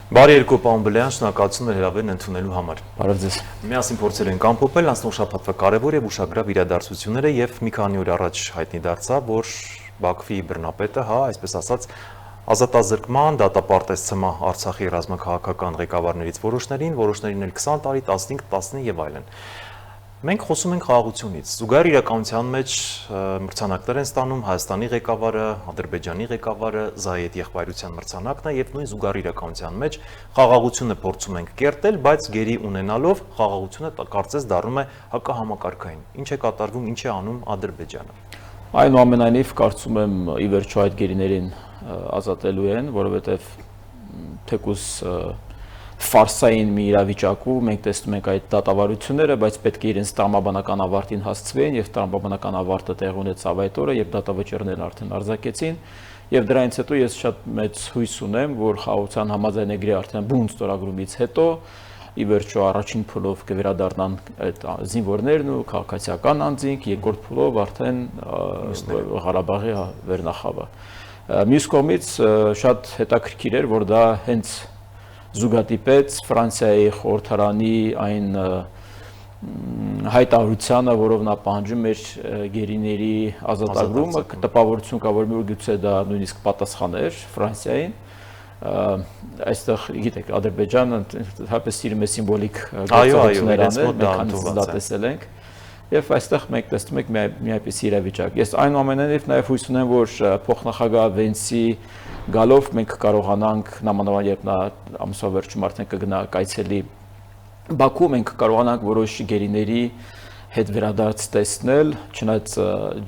Բարի երկու պարոն Բլեյան, շնորհակալություն հրավերն ընդունելու համար։ Բարև ձեզ։ Միասին փորձել ենք ամփոփել անցնող շաբաթվա կարևոր եւ ուշագրավ իրադարձությունները եւ մի քանի օր առաջ հայտնի դարձավ, որ Բաքվի բռնապետը, այսպես ասած, ազատազրկման դատապարտեց ՑՄ Արցախի ռազմաքաղաքական ղեկավարներից որոշներին էլ 20 տարի, 15, 19 եւ այլն։ Մենք խոսում ենք խաղաղությունից։ Զուգահեռ իրականության մեջ մրցանակներ են ստանում Հայաստանի ղեկավարը, Ադրբեջանի ղեկավարը, Զայեդ եղբայրության մրցանակն է եւ նույն զուգահեռ իրականության մեջ խաղաղությունը փորձում ենք կերտել, բայց գերի ունենալով խաղաղությունը կարծես դառնում է հակահամակարգային։ Ինչ է կատարվում, ինչ է անում Ադրբեջանը։ Այնուամենայնիվ կարծում եմ ի վերջո այդ գերիներին ազատելու են, որովհետեւ թեկուզ ֆարսային մի իրավիճակում մենք տեսնում ենք այդ դատավարությունները, բայց պետք է իրենց տրամաբանական ավարտին հասցվեն եւ տրամաբանական ավարտը տեղ ունեցավ այդ օրը եւ դատավճիռներն արդեն արձակեցին եւ դրանից հետո ես շատ մեծ հույս ունեմ, որ խաղաղության համաձայնագրի արդեն բուն ստորագրումից հետո ի վերջո առաջին փուլով կվերադառնան այդ զինվորներն ու քաղաքացիական անձինք, երկրորդ փուլով արդեն Ղարաբաղի վերնախավը։ Մյուս կողմից շատ հետաքրքիր էր, որ դա հենց զուգադիպեց Ֆրանսիայի խորհրդարանի այն հայտարարությանը, որով նա պահանջում էր գերիների ազատագրումը, տպավորություն կա, որ միգուցե դա նույնիսկ պատասխան էր Ֆրանսիային։ Այստեղ, գիտեք, Ադրբեջանը հապես սիրում է սիմվոլիկ գործողություններ անել, մենք դա տեսել ենք, եւ այստեղ մենք տեսնում ենք մի այնպիսի իրավիճակ։ Ես այնուամենայնիվ նաեւ հույս ունեմ, որ փոխնախագահ Վենսի գալով մենք կարողանանք նամանավանդ երբ նա ամսվա վերջում արդեն կգնա կայցելի Բաքու, մենք կարողանանք որոշ գերիների հետ վերադարձ տեսնել, չնայած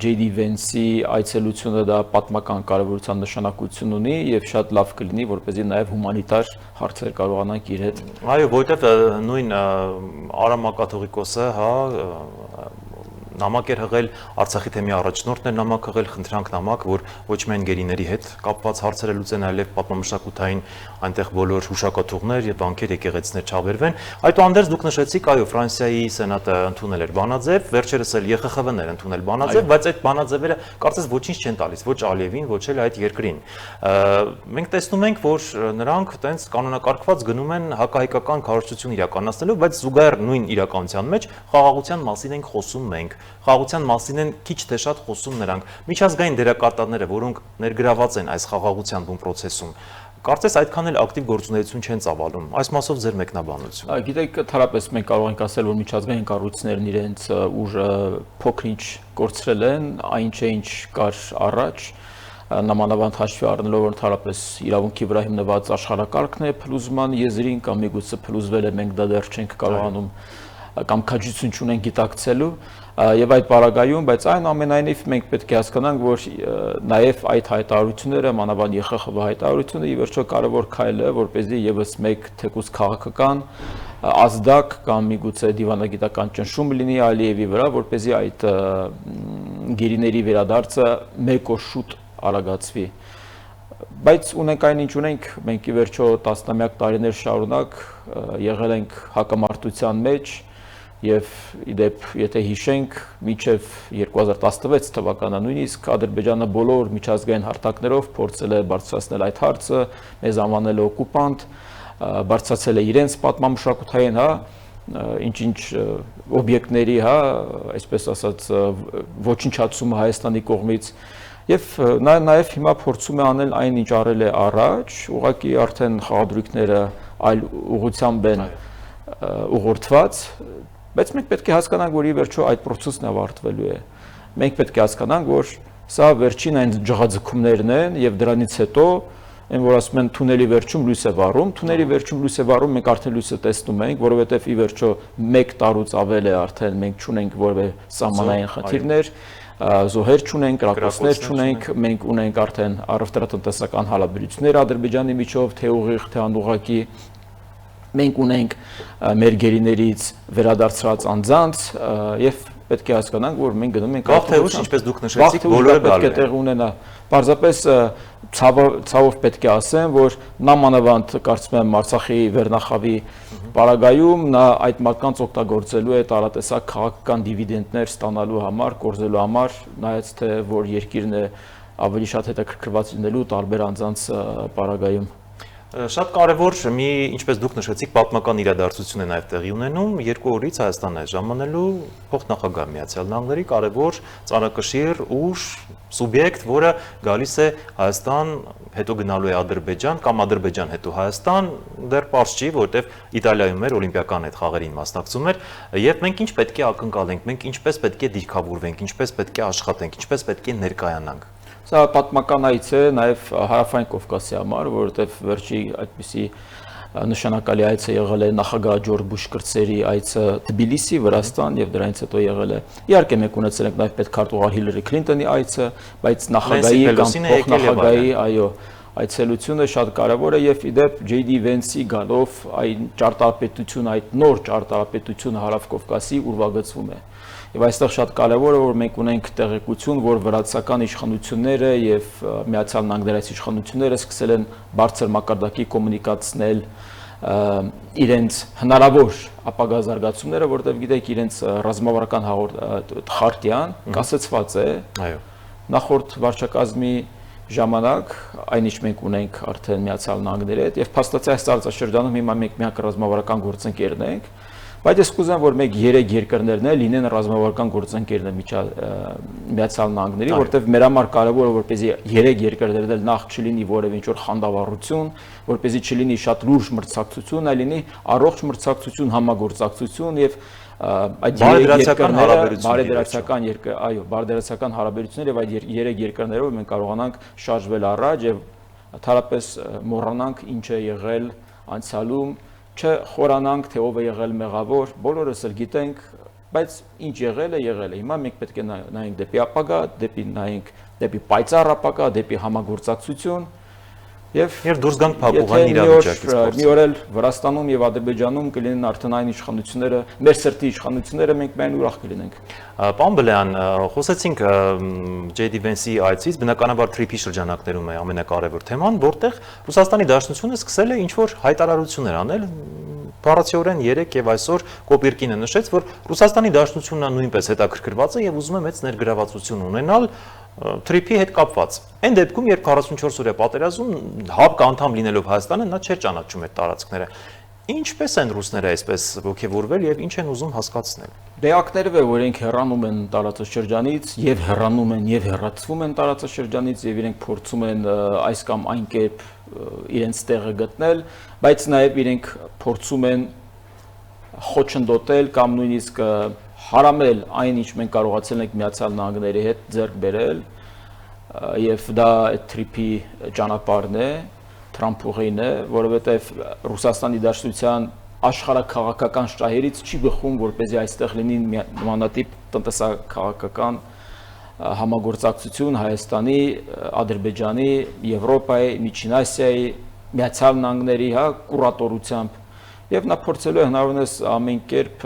Ջեյդի Վենսի այցելությունը դա պատմական կարևորության նշանակություն ունի եւ շատ լավ կլինի, որպեսզի նաեւ հումանիտար հարցեր կարողանանք իր հետ։ Այո, որովհետեւ նույն Արամ Կաթողիկոսը, նամակ էր հղել Արցախի թեմի առաջնորդն էր նամակ հղել, խնդրանք նամակ, որ ոչ միայն գերիների հետ կապված հարցերը լուծեն, այլև պատմամշակութային այնտեղ բոլոր հուշակաթուղթեր եւ банքեր եկեղեցիներ չավերվեն։ Այդուհանդերձ դուք նշեցիք, այո, Ֆրանսիայի սենատը ընդունել էր բանաձև, վերջերս էլ ԵԽԽՎ-ն էր ընդունել բանաձև, բայց այդ բանաձևերը կարծես ոչինչ չեն տալիս, ոչ Ալիևին, ոչ էլ այդ երկրին։ Մենք տեսնում ենք, որ նրանք տենց կանոնակարգված գնում են հակահայկական քարոզչություն իրականացնելու, բայց զուգահեռ նույն իրականության մեջ խաղաղության մասին ենք խոսում մենք։ Խաղաղության մասին են քիչ թե շատ խոսում նրանք։ Միջազգային դերակատարները, որոնք ներգրաված են այս խաղաղության բուն process-ում, կարծես այդքան էլ ակտիվ գործունեություն չեն ծավալում։ Այս մասով ձեր մեկնաբանությունը։ Գիտեք, թարապես մենք կարող ենք ասել, որ միջազգային կառույցներն իրենց ուժը փոքր-ինչ կորցրել են, այն ինչ կար առաջ, նամանավանդ հաշվի առնելով, որ թարապես իրավունքի վրա հիմնված աշխարհակարգն է փլուզման եզրին կամ միգուցե փլուզվել է, մենք դա դեռ չենք կարողանում կամ քաջություն չունենք գիտակցելու եւ այդ պարագայում, բայց այնուամենայնիվ մենք պետք է հասկանանք, որ նաեւ այդ հայտարարությունները, մանավանդ ԵԽԽՎ հայտարարությունը ի վերջո կարևոր քայլ է, որպեսզի եւս մեկ թեկուզ քաղաքական ազդակ կամ միգուցե դիվանագիտական ճնշում լինի Ալիևի վրա, որպեսզի այդ գերիների վերադարձը մեկ օր շուտ արագացվի։ Բայց ունենք այն ինչ ունենք, մենք ի վերջո տասնամյակ տարիներ շարունակ եղել ենք հակամարտության մեջ եւ իդեպ եթե հիշենք մինչեւ 2016 թվականը նույնիսկ Ադրբեջանը բոլոր միջազգային հարթակներով փորձել է բարձրացնել այդ հարցը, մեզ անվանել օկուպանտ, բարձրացել է իրենց պատմամշակութային, ինչ օբյեկտների, այսպես ասած, ոչնչացումը Հայաստանի կողմից եւ նաեւ հիմա փորձում է անել այն ինչ արել է առաջ, ուղղակի արդեն խաղադրույքները այլ ուղղությամբ են ուղղորդված, բայց մենք պետք է հասկանանք, որ ի վերջո այդ process-ն ավարտվելու է։ Մենք պետք է հասկանանք, որ սա վերջին այն ջղաձգումներն են եւ դրանից հետո այն որ ասում են թունելի վերջում լույս է վառում, թունելի վերջում լույս է վառում, մենք արդեն լույսը տեսնում ենք, որովհետեւ ի վերջո 1 տարուց ավել է արդեն մենք չունենք որևէ սահմանային խնդիրներ, զոհեր չունենք, կրակոցներ չունենք, մենք ունենք արդեն առևտրատնտեսական հարաբերություններ Ադրբեջանի միջով, թե ուղիղ, թե անուղղակի, մենք ունենք մեր գերիներից վերադարձած անձանց եւ պետք է հասկանանք, որ մենք գնում ենք Վաղ ինչպես դուք նշեցիք, բոլորը պետք է տեղ ունենա։ Պարզապես ցավով պետք է ասեմ, որ նամանավանդ կարծում եմ Արցախի վերնախավի պարագայում նա այդ մարդկանց օգտագործելու է տարատեսակ քաղաքական դիվիդենդներ ստանալու համար, կորզելու համար, նայած թե որ երկիրն է ավելի շատ հետաքրքրված լինելու տարբեր անձանց պարագայում։ Շատ կարևոր մի, ինչպես դուք նշեցիք, պատմական իրադարձություն է նաև տեղի ունենում, 2 օրից Հայաստան է ժամանելու փոխնախագահ Միացյալ Նահանգների կարևոր ծանրակշիռ ուժ սուբյեկտ, որը գալիս է Հայաստան, հետո գնալու է Ադրբեջան կամ Ադրբեջան հետո Հայաստան, դեռ պարզ չի, որովհետև Իտալիայում էր օլիմպիական այդ խաղերին մասնակցում էր, եւ մենք ինչ պետք է ակնկալենք, մենք ինչպես պետք է դիրքավորվենք, ինչպես պետք է աշխատենք, ինչպես պետք է ներկայանանք։ Սա պատմական այց է նաև Հարավային Կովկասի համար, որովհետև վերջի այդպիսի նշանակալի այց է եղել է նախագահ Ջորջ Բուշ կրտսերի այցը Թբիլիսի, Վրաստան եւ դրանից հետո եղել է։ Իհարկե մենք ունեցել ենք նաև պետքարտուղար Հիլարի Քլինտոնի այցը, բայց նախագահի կամ փոխնախագահի, այո, այցելությունը շատ կարևոր է եւ իդեպ JD Vance-ի գալով այն ճարտարապետությունը, այդ նոր ճարտարապետությունը Հարավ-Կովկասի ուրվագծվում է։ Եվ այստեղ շատ կարևոր է, որ մենք ունենք տեղեկություն, որ վրացական իշխանությունները եւ Միացյալ Նահանգների իշխանությունները սկսել են բարձր մակարդակի կոմունիկացնել իրենց հնարավոր ապագա զարգացումները, որտեղ գիտեք, իրենց ռազմավարական խարտիան կասեցված է։ Այո։ Նախորդ վարչակազմի ժամանակ, այնինչ մենք ունենք արդեն Միացյալ Նահանգների հետ եւ փաստացի այս տարածաշրջանում հիմա մենք միակ ռազմավարական գործընկերն ենք, բայց ես կուզեմ, որ մենք 3 երկրներն էլ լինեն ռազմավարական գործընկերներ Միացյալ Նահանգների, որտեղ մեր համար կարևոր է, որպեսզի 3 երկրներն էլ նախ չլինի որևէ ինչ-որ խանդավառություն, որպեսզի չլինի շատ լուրջ մրցակցություն, այլ լինի առողջ մրցակցություն, համագործակցություն եւ այդ բարեդրացական հարաբերություններ եւ այդ 3 երկրներով մենք կարողանանք շարժվել առաջ եւ թարապես մոռանանք ինչ է եղել անցյալում, չխորանանք, թե ով է եղել մեղավոր, բոլորս էլ գիտենք, բայց ինչ եղել է, եղել է։ Հիմա մենք պետք է նայենք դեպի ապագա, դեպի պայծառ ապագա, դեպի համագործակցություն եւ դուրս գանք փակուղային իրավիճակից։ Մի օր էլ Վրաստանում եւ Ադրբեջանում կլինեն արդեն այն իշխանությունները, մեր սրտի իշխանությունները, մենք միայն ուրախ կլինենք։ Պարոն Բլեյան, խոսեցինք JD Vance-ի այցից, բնականաբար TRIP-ի շրջանակներում է ամենակարևոր թեման, որտեղ Ռուսաստանի Դաշնությունը սկսել է ինչ-որ հայտարարություններ անել, բառացիորեն 3 եւ այսօր Կոպիրկինը նշեց, որ Ռուսաստանի Դաշնությունն նույնպես հետաքրքրված է եւ ուզում է մեծ ներգրավվածություն ունենալ TRIP-ի հետ կապված։ Այն դեպքում, երբ 44 օրյա պատերազմում ՀԱՊԿ անդամ լինելով Հայաստանը, նա չէր ճանաչում այդ տարածքները։ Ինչպես են ռուսները այսպես ոգևորվել եւ ինչ են ուզում հասկացնել։ Դեակներով է, որ իրենք հեռանում են տարածաշրջանից եւ հեռանում են եւ հեռացվում են տարածաշրջանից եւ իրենք փորձում են այս կամ այն կերպ իրենց տեղը գտնել, բայց նաեւ իրենք փորձում են խոչընդոտել կամ նույնիսկ հարամել այն, ինչ մենք կարողացել ենք Միացյալ Նահանգների հետ ձեռք բերել, եւ դա այդ TRIP-ի ճանապարհն է, Թրամփուղին է, որովհետեւ Ռուսաստանի Դաշնության աշխարհաքաղաքական շահերից չի բխում, որպեսզի այստեղ լինի նմանատիպ տնտեսական համագործակցություն Հայաստանի, Ադրբեջանի, Եվրոպայի, Միջին Ասիայի, Միացյալ Նահանգների կուրատորությամբ եւ նա փորձելու է հնարավորինս ամեն կերպ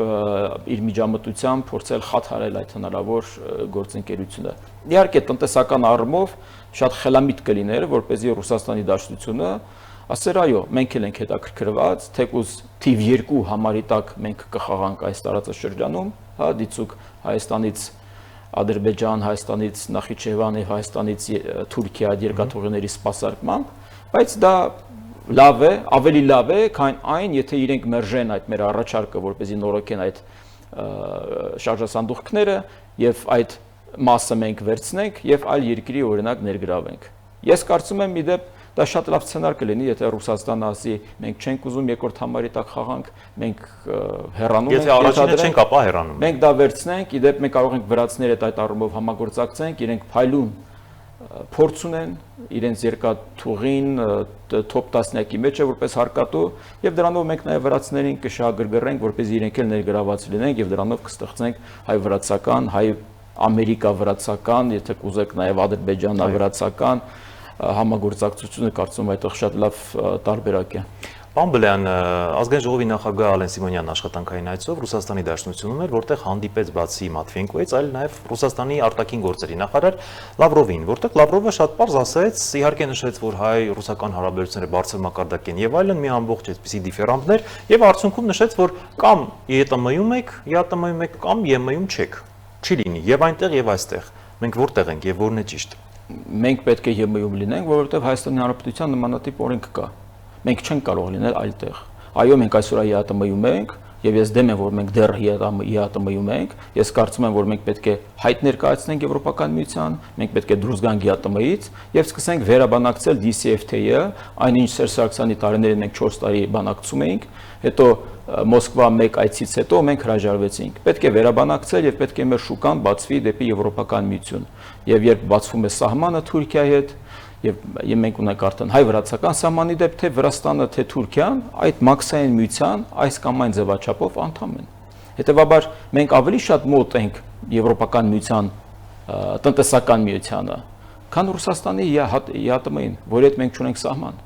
իր միջամտությամբ փորձել խաթարել այդ հնարավոր գործընկերությունը։ Իհարկե տնտեսական առումով շատ խելամիտ կլիներ, որպեսզի Ռուսաստանի Դաշնությունը ասեր այո, մենք էլ ենք հետաքրքրված, թեկուզ թիվ 2 համարի տակ մենք կխաղանք այս տարածաշրջանում, հա, դիցուկ Հայաստանից Ադրբեջան, Հայաստանից Նախիջևան եւ Հայաստանից Թուրքիա երկաթուղիների սպասարկմամբ, բայց դա լավ է, ավելի լավ է, քան այն, եթե իրենք մերժեն այդ մեր առաջարկը, որպեսզի նորոգեն այդ շարժասանդուղքները եւ այդ մասը մենք վերցնենք եւ այլ երկրի օրինակ ներգրավենք։ Ես կարծում եմ իդեպ դա շատ լավ սցենար կլինի, եթե Ռուսաստանը ասի մենք չենք ուզում երկրորդ համարի տակ խաղանք, մենք հեռանում ենք, եթե առաջինը չենք, ապա հեռանում ենք։ Մենք դա վերցնենք, իդեպ մենք կարող ենք վրացիների հետ այդ առումով համագործակցենք, իրենք փայլուն փորձ ունեն իրենց երկաթուղին top 10-յակի մեջ է որպես հարկատու եւ դրանով մենք նաեւ վրացիներին կշահագրգռենք որպեսզի իրենք էլ ներգրաված լինեն եւ դրանով կստեղծենք հայ-վրացական, հայ-ամերիկա-վրացական, եթե կուզեք նաեւ ադրբեջանա-վրացական համագործակցությունը կարծում եմ այդտեղ շատ լավ տարբերակ է։ Պարոն Բլեյան, ազգային ժողովի նախագահ Ալեն Սիմոնյանն աշխատանքային այցով Ռուսաստանի Դաշնությունում էր, որտեղ հանդիպեց բացի Մատվիենկոից, այլ նաև Ռուսաստանի արտաքին գործերի նախարար Լավրովին, որտեղ Լավրովը շատ պարզ ասեց, իհարկե նշեց, որ հայ-ռուսական հարաբերությունները բարձր մակարդակ են եւ այլն, մի ամբողջ այսպիսի դիֆերանտներ եւ արդյունքում նշեց, որ կամ ԵՏՄ-ում եք, ԵԱՏՄ-ում եք կամ ԵՄ-ում չեք։ Չի լինի եւ այնտեղ եւ այստեղ։ Մենք որտեղ ենք եւ որն է ճիշտ։ Մենք պետք է ԵՄ-ում լինենք, որովհետեւ Հայաստանի Հանրապետության նմանատիպ օրենք կա։ մենք չենք կարող լինել այլտեղ։ Այո, մենք այսօր ԵԱՏՄ-ում ենք, եւ ես դեմ եմ, որ մենք դեռ ԵԱՏՄ-ում ենք։ Ես կարծում եմ, որ մենք պետք է հայտ ներկայացնենք Եվրոպական միության, մենք պետք է դուրս գանք ԵԱՏՄ-ից եւ սկսենք վերաբանակցել DCFTA-ը, այնինչ Սերժ Սարգսյանի տարիներին մենք 4 տարի բանակցում էինք, հետո Մոսկվա 1 այցից հետո մենք հրաժարվեցինք։ Պետք է վերաբանակցել եւ պետք է մեր շուկան բացվի դեպի Եվրոպական միություն։ Եվ երբ բացվում է սահմանը Թուրքիայի հետ, եւ մենք ունենք արդեն հայ-վրացական սահմանի դեպ թե Վրաստանը, թե Թուրքիան այդ մաքսային միության այս կամ այն ձևաչափով անդամ են։ Հետևաբար մենք ավելի շատ մոտ ենք Եվրոպական միության տնտեսական միությանը, քան Ռուսաստանի ԵԱՏՄ-ին, որի հետ մենք չունենք սահման։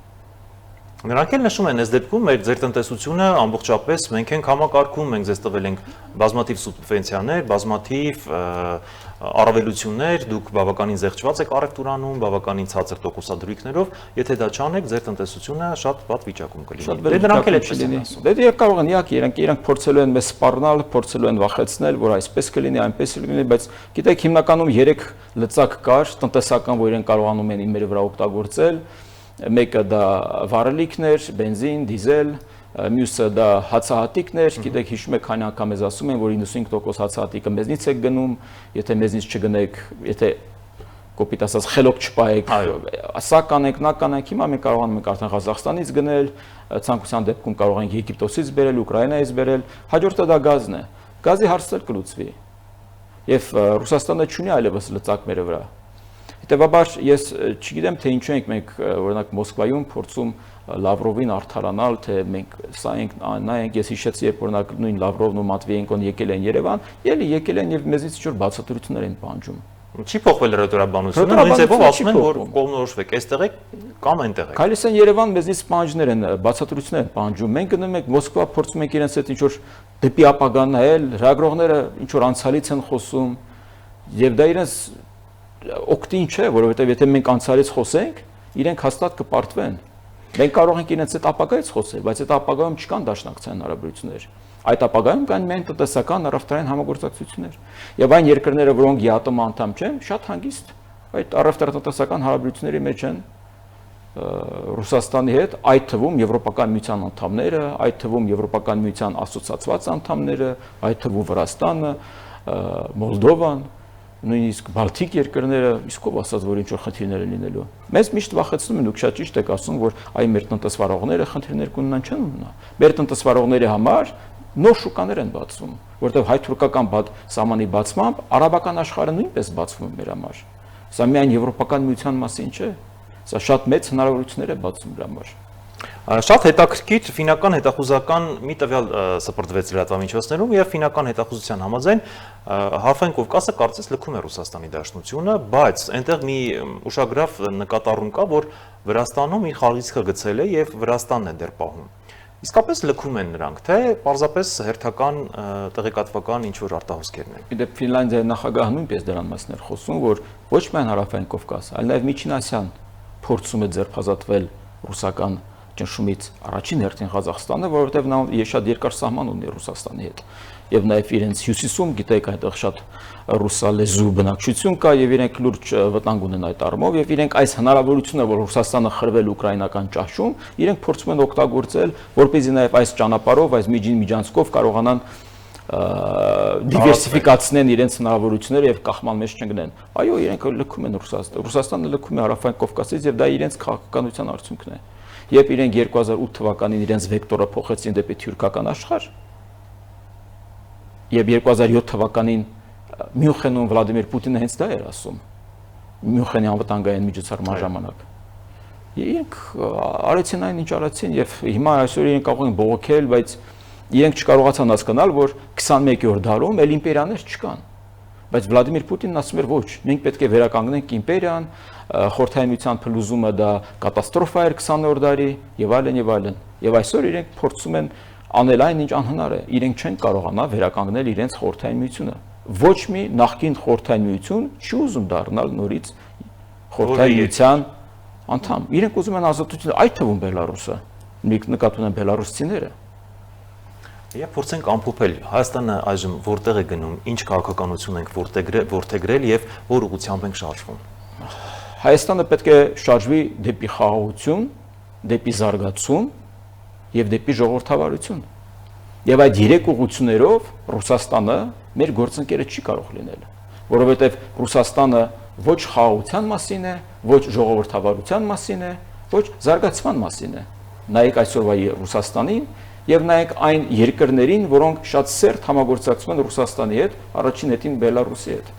Նրանք էլ նշում են, այս դեպքում ձեր տնտեսությունը ամբողջապես մենք ենք համակարգում, մենք ձեզ տվել ենք բազմաթիվ սուբվենցիաներ, բազմաթիվ առավելություններ, դուք բավականին զեղչված եք առևտուրանում, բավականին ցածր տոկոսադրույքներով, եթե դա չանեք, ձեր տնտեսությունը շատ վատ վիճակում կլինի։ Դե նրանք էլ այդպես են ասում։ Դե կարող են, իրանք փորձելու են մեզ սպառնալ, փորձելու են վախեցնել, որ այսպես կլինի, այնպես կլինի, բայց գիտեք, հիմնականում 3 լծակ կար տնտեսական, որ իրենք կարողանում են մեր վրա օգտագործել։ Մեկը դա վառելիքներ, բենզին, դիզել, մյուսը դա հացահատիկներ, գիտեք, հիշում եք, քանի անգամ ես ասում եմ, որ 95% հացահատիկը մեզնից եք գնում, եթե մեզնից չգնեք, եթե կոպիտ ասած խելոք չպահեք, սա կանենք, նա կանենք, հիմա մենք կարողանում ենք արդեն Ղազախստանից գնել, ցանկության դեպքում կարող ենք Եգիպտոսից բերել, Ուկրաինայից բերել, հաջորդը դա գազն է։ Գազի հարցը կլուծվի։ Եվ Ռուսաստանը չունի այլևս լծակ մեր վրա։ Հետևաբար ես չգիտեմ, թե ինչու ենք մենք օրինակ Մոսկվայում փորձում Լավրովին արդարանալ, թե մենք սա ենք, նա ենք, ես հիշեցի, երբ օրինակ նույն Լավրովն ու Մատվիենկոն եկել են Երևան, եկել են եւ մեզից ինչ-որ բացատրություններ են պահանջում։ Չի փոխվել հրետորաբանությունը, նույն ձևով ասում են, որ կողմնորոշվեք, այստեղ եք կամ այնտեղ եք։ Գալիս են Երևան, մեզից պահանջներ են, բացատրություններ են պահանջում։ Մենք գնում ենք Մոսկվա, փորձում ենք իրենց հետ ինչ-որ դեպի ապագան նայել, լրագրողները ինչ-որ անցյալից են խոսում, եւ դա իրենց օգտին չէ, որովհետև եթե մենք անցյալից խոսենք, իրենք հաստատ կպարտվեն։ Մենք կարող ենք իրենց հետ ապագայից խոսել, բայց այդ ապագայում չկան դաշնակցային հարաբերություններ։ Այդ ապագայում կան միայն տնտեսական առևտրային համագործակցություններ։ Եվ այն երկրները, որոնք ԵԱՏՄ անդամ չեն, շատ հանգիստ այդ առևտրատնտեսական հարաբերությունների մեջ են Ռուսաստանի հետ, այդ թվում Եվրոպական միության անդամները, այդ թվում Եվրոպական միության ասոցիացված անդամները, այդ թվում Վրաստանը, Մոլդովան, նույնիսկ Բալթիկ երկրները, իսկով ասած, որ ինչ-որ խնդիրներ են լինելու։ Մեզ միշտ վախեցնում են, դուք շատ ճիշտ եք ասում, որ այ մեր տնտեսվարողները խնդիրներ կունենան, չեն ունենա։ Մեր տնտեսվարողների համար նոր շուկաներ են բացվում, որտեղ հայ-թուրքական սահմանի բացմամբ արաբական աշխարհը նույնպես բացվում է մեր համար։ Սա միայն Եվրոպական միության մասին չէ, սա շատ մեծ հնարավորություններ է բացում մեր համար։ Շատ հետաքրքիր ֆինական հետախուզական մի տվյալ սպրտվեց լրատվամիջոցներում եւ ֆինական հետախուզության համաձայն Հարավային Կովկասը կարծես լքում է Ռուսաստանի Դաշնությունը, բայց այնտեղ մի ուշագրավ նկատառում կա, որ Վրաստանում իր խաղիցքը գցել է եւ Վրաստանն է դեռ պահում։ Իսկապես լքում են նրանք, թե պարզապես հերթական տեղեկատվական ինչ-որ արտահոսքերն են։ Իդեպ Ֆինլանդիայի նախագահը նույնպես դրան մասին էր խոսում, որ ոչ միայն Հարավային Կովկաս, այլ նաեւ Միջին Ասիան փորձում է ձերբազատվել ռուսական ճնշումից առաջին հերթին Ղազախստանը, որովհետև նա շատ երկար սահման ունի Ռուսաստանի հետ։ Եվ նաև իրենց հյուսիսում, գիտեք, այնտեղ շատ ռուսալեզու բնակչություն կա եւ իրենք լուրջ վտանգ ունեն այդ առումով եւ իրենք այս հնարավորությունը, որ Ռուսաստանը խրվել ուկրաինական ճաշում, իրենք փորձում են օգտագործել, որպեսզի նաև այս ճանապարհով, այս միջանցքով կարողանան դիվերսիֆիկացնեն իրենց հնարավորությունները եւ կախման մեջ չընկնեն։ Այո, իրենք լքում են Ռուսաստանը լքում է Հարավային Կովկասից եւ դա իրենց քաղաքականության արդյունքն է։ Երբ իրենք 2008 թվականին իրենց վեկտորը փոխեցին դեպի թյուրքական աշխարհ, եւ 2007 թվականին Մյունխենում Վլադիմիր Պուտինը հենց դա էր ասում։ Մյունխենի անվտանգային միջոցառման ժամանակ։ Իրենք արեցին այն ինչ արեցին եւ հիմա այսօր իրենք կարող են բողոքել, բայց իրենք չկարողացան հասկանալ, որ 21-րդ դարում էլ իմպերիաներ չկան։ Բայց Վլադիմիր Պուտինն ասում էր ոչ, մենք պետք է վերականգնենք իմպերիան, Խորհրդային Միության փլուզումը դա կատաստրոֆա էր 20-րդ դարի եւ այլն եւ այլն։ Եվ այսօր իրենք փորձում են անել այն, ինչ անհնար է։ Իրենք չեն կարողանա վերականգնել իրենց Խորհրդային Միությունը։ Ոչ մի նախկին Խորհրդային Միություն չի ուզում դառնալ նորից Խորհրդային Միության անդամ։ Իրենք ուզում են ազատություն, այդ թվում Բելարուսը։ Նկատի ունեն բելարուսցիները։ Եվ փորձենք ամփոփել Հայաստանը այժմ որտեղ է գնում, ինչ քաղաքականություն ենք որդեգրել եւ որ ուղղությամբ ենք շարժվում։ Հայաստանը պետք է շարժվի դեպի խաղաղություն, դեպի զարգացում եւ դեպի ժողովրդավարություն։ Եվ այդ երեք ուղղություններով Ռուսաստանը մեր գործընկերը չի կարող լինել, որովհետեւ Ռուսաստանը ոչ խաղաղության մասին է, ոչ ժողովրդավարության մասին է, ոչ զարգացման մասին է։ Նայեք այսօրվա Ռուսաստանին եւ նայեք այն երկրներին, որոնք շատ սերտ համագործակցում են Ռուսաստանի հետ, առաջին հերթին Բելարուսի հետ։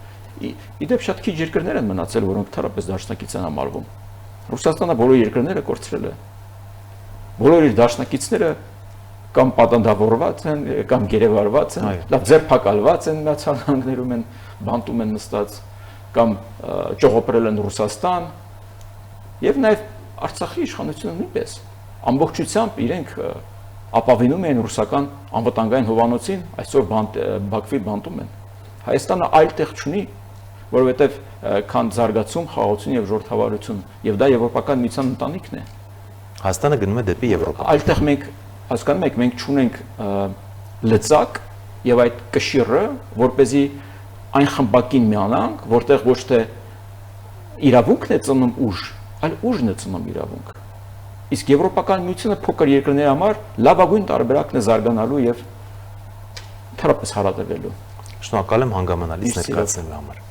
Իդեպ շատ քիչ երկրներ են մնացել, որոնք թերապես դաշնակից են համարվում։ Ռուսաստանը բոլոր երկրները կորցրել է։ Բոլոր իր դաշնակիցները կամ պատանդավորված են, կամ գերեվարված են, լավ ձերբակալված են միացյալ են, բանտում են նստած, կամ ճողոպրել են Ռուսաստան, եւ նաեւ Արցախի իշխանությունը նույնպես ամբողջությամբ իրենք ապավինում են ռուսական անվտանգային հովանոցին, այսօր Բաքվի բանտում են։ Հայաստանը այլ տեղ չունի, որովհետեւ քան զարգացում, խաղաղություն եւ ժողովրդավարություն, եւ դա եվրոպական միության ընտանիքն է։ Հայաստանը գնում է դեպի Եվրոպա։ Այդտեղ մենք հասկանում եք, մենք չունենք լծակ եւ այդ կշիռը, որպեսզի այն խմբակին միանանք, որտեղ ոչ թե իրավունքն է ծնում ուժ, այլ ուժն է ծնում իրավունք։ Իսկ եվրոպական միությունը փոքր երկրների համար լավագույն տարբերակն է զարգանալու եւ թերապես հարատևելու։ Շնորհակալ եմ հանգամանալից ներկայացնելու համար։